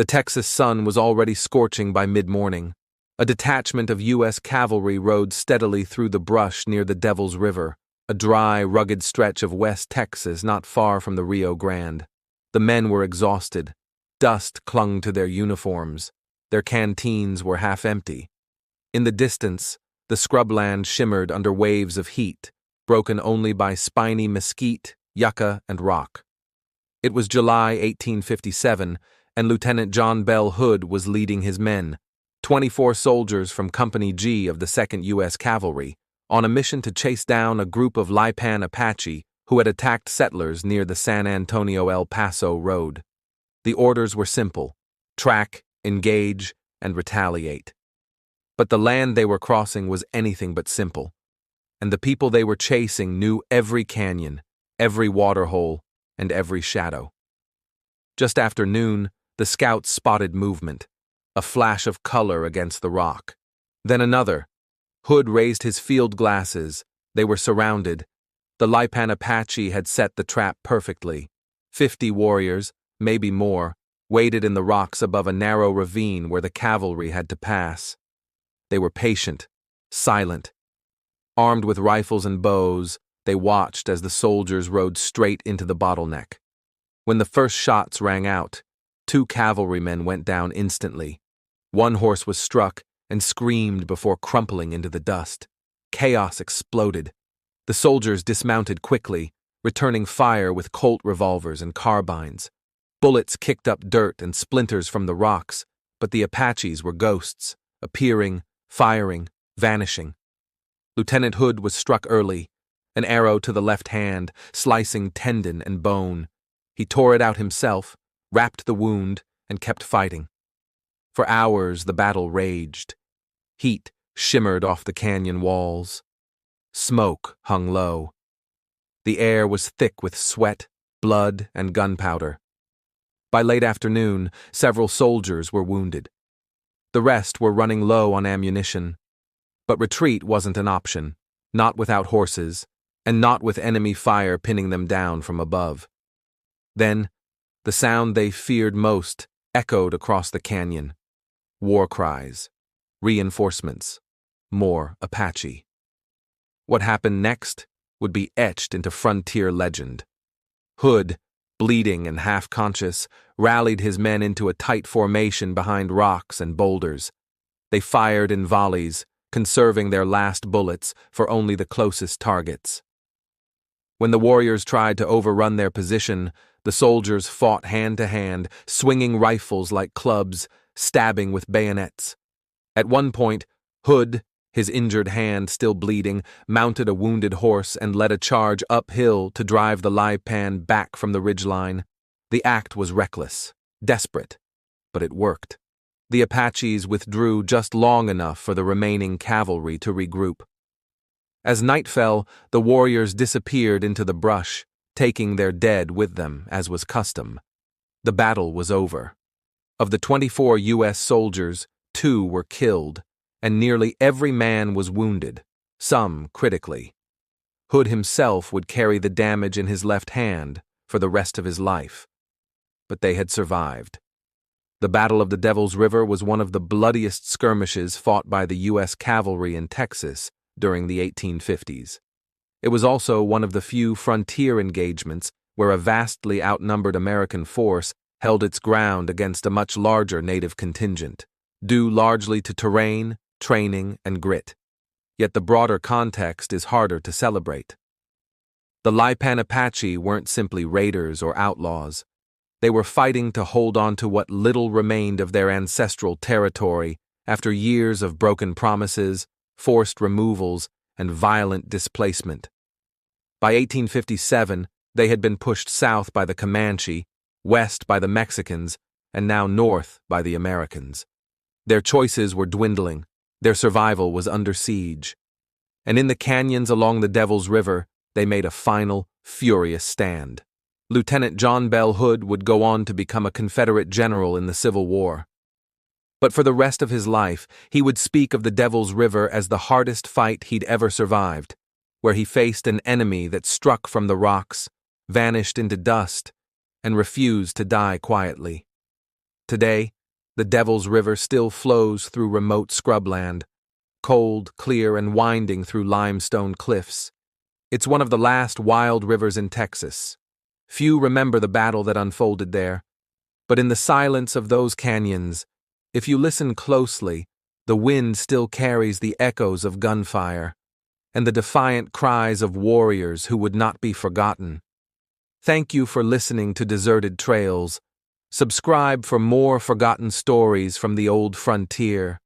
The Texas sun was already scorching by mid-morning. A detachment of U.S. cavalry rode steadily through the brush near the Devil's River, a dry, rugged stretch of West Texas not far from the Rio Grande. The men were exhausted. Dust clung to their uniforms. Their canteens were half empty. In the distance, the scrubland shimmered under waves of heat, broken only by spiny mesquite, yucca, and rock. It was July 1857, and Lieutenant John Bell Hood was leading his men, 24 soldiers from Company G of the 2nd U.S. Cavalry, on a mission to chase down a group of Lipan Apache who had attacked settlers near the San Antonio-El Paso road. The orders were simple: track, engage, and retaliate. But the land they were crossing was anything but simple, and the people they were chasing knew every canyon, every waterhole, and every shadow. Just after noon, the scouts spotted movement, a flash of color against the rock. Then another. Hood raised his field glasses. They were surrounded. The Lipan Apache had set the trap perfectly. 50 warriors, maybe more, waited in the rocks above a narrow ravine where the cavalry had to pass. They were patient, silent. Armed with rifles and bows, they watched as the soldiers rode straight into the bottleneck. When the first shots rang out, 2 cavalrymen went down instantly. One horse was struck and screamed before crumpling into the dust. Chaos exploded. The soldiers dismounted quickly, returning fire with Colt revolvers and carbines. Bullets kicked up dirt and splinters from the rocks, but the Apaches were ghosts, appearing, firing, vanishing. Lieutenant Hood was struck early, an arrow to the left hand, slicing tendon and bone. He tore it out himself, wrapped the wound, and kept fighting. For hours the battle raged. Heat shimmered off the canyon walls. Smoke hung low. The air was thick with sweat, blood, and gunpowder. By late afternoon, several soldiers were wounded. The rest were running low on ammunition. But retreat wasn't an option, not without horses, and not with enemy fire pinning them down from above. Then, the sound they feared most echoed across the canyon. War cries, reinforcements, more Apache. What happened next would be etched into frontier legend. Hood, bleeding and half-conscious, rallied his men into a tight formation behind rocks and boulders. They fired in volleys, conserving their last bullets for only the closest targets. When the warriors tried to overrun their position, the soldiers fought hand to hand, swinging rifles like clubs, stabbing with bayonets. At one point, Hood, his injured hand still bleeding, mounted a wounded horse and led a charge uphill to drive the Lipan back from the ridgeline. The act was reckless, desperate, but it worked. The Apaches withdrew just long enough for the remaining cavalry to regroup. As night fell, the warriors disappeared into the brush, taking their dead with them, as was custom. The battle was over. Of the 24 U.S. soldiers, 2 were killed, and nearly every man was wounded, some critically. Hood himself would carry the damage in his left hand for the rest of his life. But they had survived. The Battle of the Devil's River was one of the bloodiest skirmishes fought by the U.S. cavalry in Texas during the 1850s. It was also one of the few frontier engagements where a vastly outnumbered American force held its ground against a much larger native contingent, due largely to terrain, training, and grit. Yet the broader context is harder to celebrate. The Lipan Apache weren't simply raiders or outlaws. They were fighting to hold on to what little remained of their ancestral territory after years of broken promises, forced removals, and violent displacement. By 1857, they had been pushed south by the Comanche, west by the Mexicans, and now north by the Americans. Their choices were dwindling. Their survival was under siege. And in the canyons along the Devil's River, they made a final, furious stand. Lieutenant John Bell Hood would go on to become a Confederate general in the Civil War. But for the rest of his life, he would speak of the Devil's River as the hardest fight he'd ever survived, where he faced an enemy that struck from the rocks, vanished into dust, and refused to die quietly. Today, the Devil's River still flows through remote scrubland, cold, clear, and winding through limestone cliffs. It's one of the last wild rivers in Texas. Few remember the battle that unfolded there, but in the silence of those canyons, if you listen closely, the wind still carries the echoes of gunfire and the defiant cries of warriors who would not be forgotten. Thank you for listening to Deserted Trails. Subscribe for more forgotten stories from the old frontier.